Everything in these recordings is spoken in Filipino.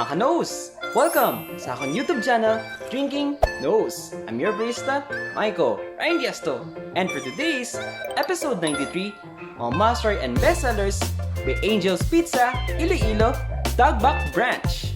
Mga ka-nose! Welcome sa akong YouTube channel, Drinking Nose. I'm your barista, Maiko Rangiesto. And for today's episode 93, mga master and bestsellers by Angel's Pizza, Iloilo Tagbak branch.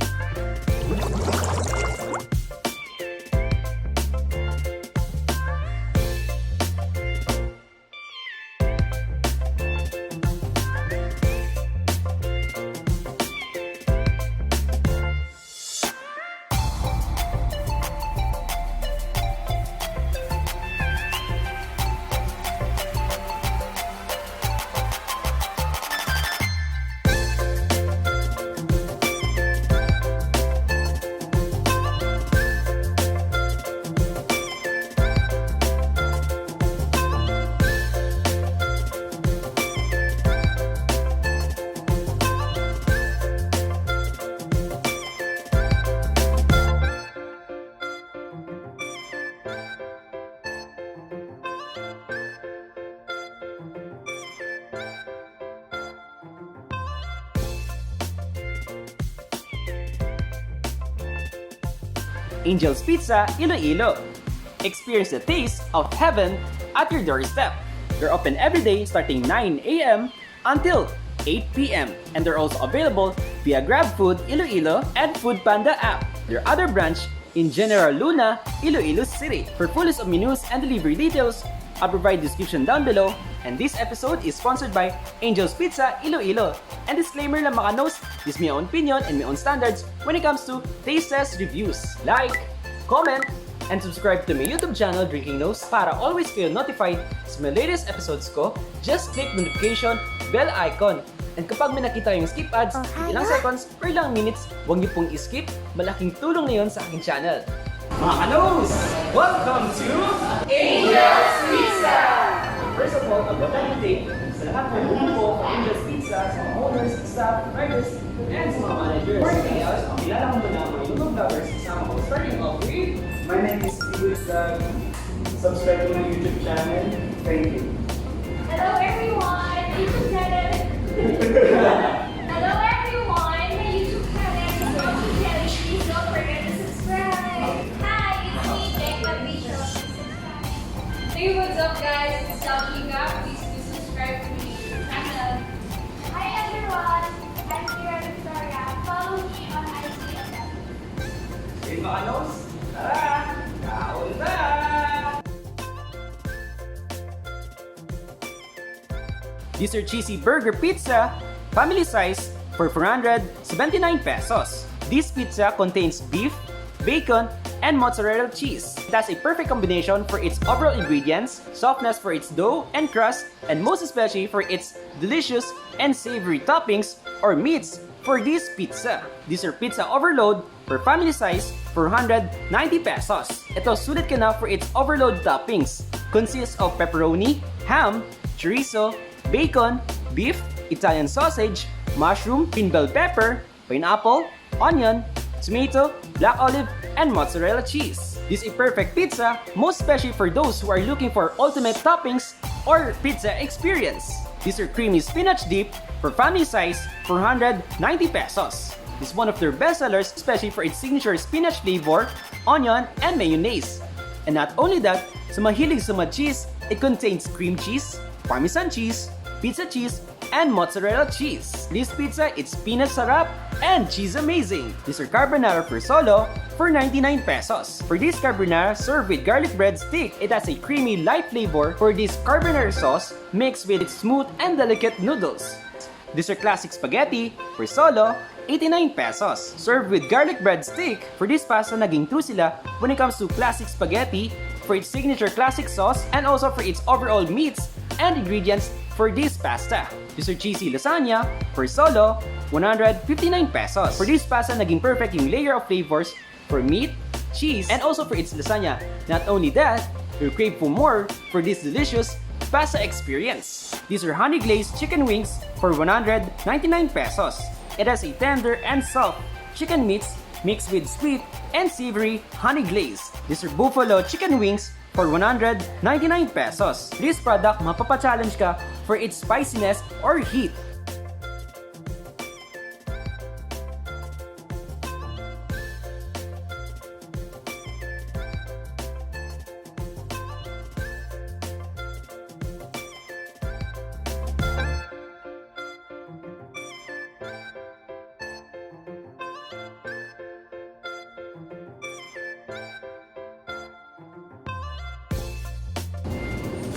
Angel's Pizza, Iloilo. Experience the taste of heaven at your doorstep. They're open every day starting 9 a.m. until 8 p.m. And they're also available via GrabFood, Iloilo, and Food Panda app. Their other branch in General Luna, Iloilo City. For fullest of menus and delivery details, I'll provide description down below. And this episode is sponsored by Angel's Pizza, Iloilo. And disclaimer lang mga knows, this is my own opinion and my own standards when it comes to taste test reviews. Like, comment, and subscribe to my YouTube channel, Drinking Nose, para always kayo notified sa my latest episodes ko. Just click notification bell icon. And kapag may nakita yung skip ads, ilang seconds or ilang minutes, huwag niyo pong i-skip. Malaking tulong na yun sa aking channel. Mga ka-nose, welcome to Angel's Pizza! First of all, ang batang take sa lahat ng grupo ng Angel's Pizza, sa mga owners, staff, riders, and sa mga managers. For anything else, ang kilala ko muna ang mga YouTube vloggers kasama ko. Starting off with, My name is Steve. Subscribe to my YouTube channel. Thank you. Hello everyone! YouTube channel! Hello everyone! My YouTube channel is also Jelly. Please don't forget to subscribe! Hi! It's me, Jake Patricio. Hey, what's up guys? It's Aloha. Please do subscribe to my YouTube channel. Hi everyone! I'm Kira Victoria. Follow me on IG. hey mga ka-nose, tara! Kaon na! These are cheesy burger pizza, family size, for 479 pesos. This pizza contains beef, bacon, and mozzarella cheese. It has a perfect combination for its overall ingredients, softness for its dough and crust, and most especially for its delicious and savory toppings or meats for this pizza. These are pizza overload for family size for 190 pesos. Ito sulit ka na for its overload toppings. Consists of pepperoni, ham, chorizo, bacon, beef, Italian sausage, mushroom, green bell pepper, pineapple, onion, tomato, black olive, and mozzarella cheese. This is a perfect pizza, most especially for those who are looking for ultimate toppings or pizza experience. These are creamy spinach dip for family size for 190 pesos. This is one of their best sellers, especially for its signature spinach flavor, onion, and mayonnaise. And not only that, sa mahilig sa mga cheese, it contains cream cheese, parmesan cheese, pizza cheese, and mozzarella cheese. This pizza, it's peanut sarap and cheese amazing. These are carbonara per solo for 99 pesos. For this carbonara, served with garlic bread stick, it has a creamy light flavor for this carbonara sauce mixed with its smooth and delicate noodles. These are classic spaghetti per solo, 89 pesos. Served with garlic bread stick, for this pasta naging true sila when it comes to classic spaghetti for its signature classic sauce and also for its overall meats and ingredients for this pasta. These are cheesy lasagna per solo, 159 pesos. For this pasta, naging perfect yung layer of flavors for meat, cheese, and also for its lasagna. Not only that, you'll crave for more for this delicious pasta experience. These are honey glazed chicken wings for 199 pesos. It has a tender and soft chicken meats mixed with sweet and savory honey glaze. These are buffalo chicken wings for 199 pesos. This product, mapapa-challenge ka for its spiciness or heat.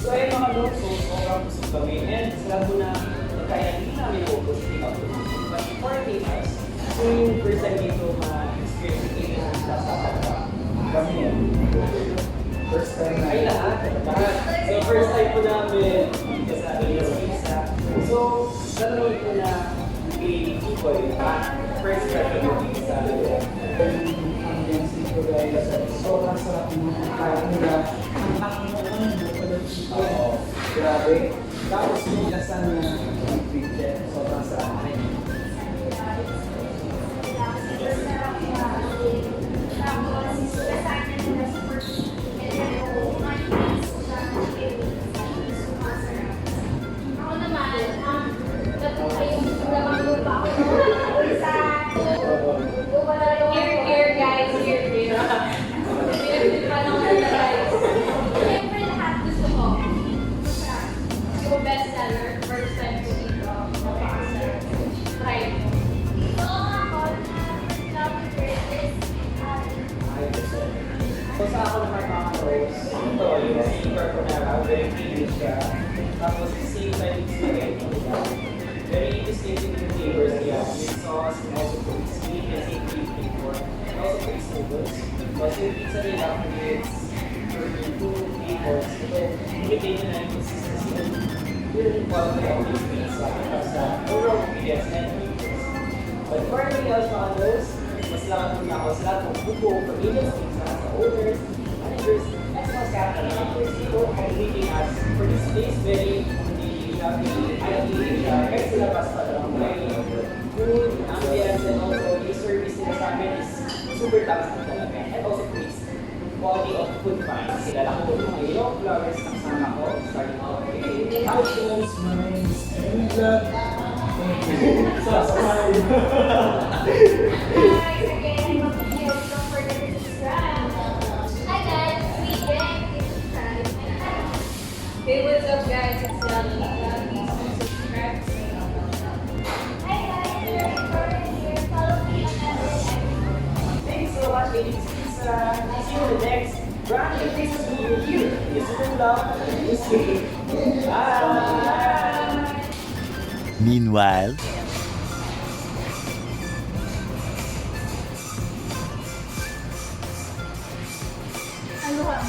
So ayun mga lods, so sobrang busog kami. And sa lahat po na kaya hindi namin naubos, hindi ka po. But before I take us, so yung first time dito ma-experience yung Lasa Tagbak. Kami yan. First time na. Ay lahat. So first time po namin sa Iloilo Pizza. So nanonood po na kay Kikoy first time po sa Iloilo. Ang dance dito guys. Sobrang sarap yung kaya nila. Ang takang Oo. grabe. Tapos yung lasagna ng pizza. Sobrang sarap. Ako naman, natuwa yung lamang lupa ako. Here, guys. Here. Pinagpit pa ng guys. Siyempre lahat gusto ko. So, bestseller. First time ko dito. Napakasarap. Try mo. So ako, love burgers. So sa ako naman mga Rose, ito yung sleeper ko na very creamy siya. Tapos same time yung spaghetti niya. Very distinctive yung flavors niya. With sauce, and also crispy, and same creamy flavor. And also crispy noodles. Tapos yung pizza nila with two flavors. Ito, hindi nyo na yung consistency and yung quality of the pizza. Tapos sa overall ingredients and flavors. But for everything else mga Rose, mas lahat muna ako sa lahat ng buko, pamilya, sa owners, managers, and mga staff na members dito for meeting us for this place very kahit sila basta lang food, ambience, and also yung service nila sa amin is super tax na talaga. And also please, quality of food finds. Sila lang po mga yellow flowers ng sama ko, starting out with Households, minds, and blood. Subscribe. Guys, again, don't forget to subscribe. Hi guys, we get to subscribe. Hey, what's up, guys? It's Aloha. Please subscribe to me. Hi guys, we're recording here. Follow me on everything. Thanks so much, ladies. See you in the next Barangay Faces video here in the Super Vlog. Bye! Meanwhile, Aloha.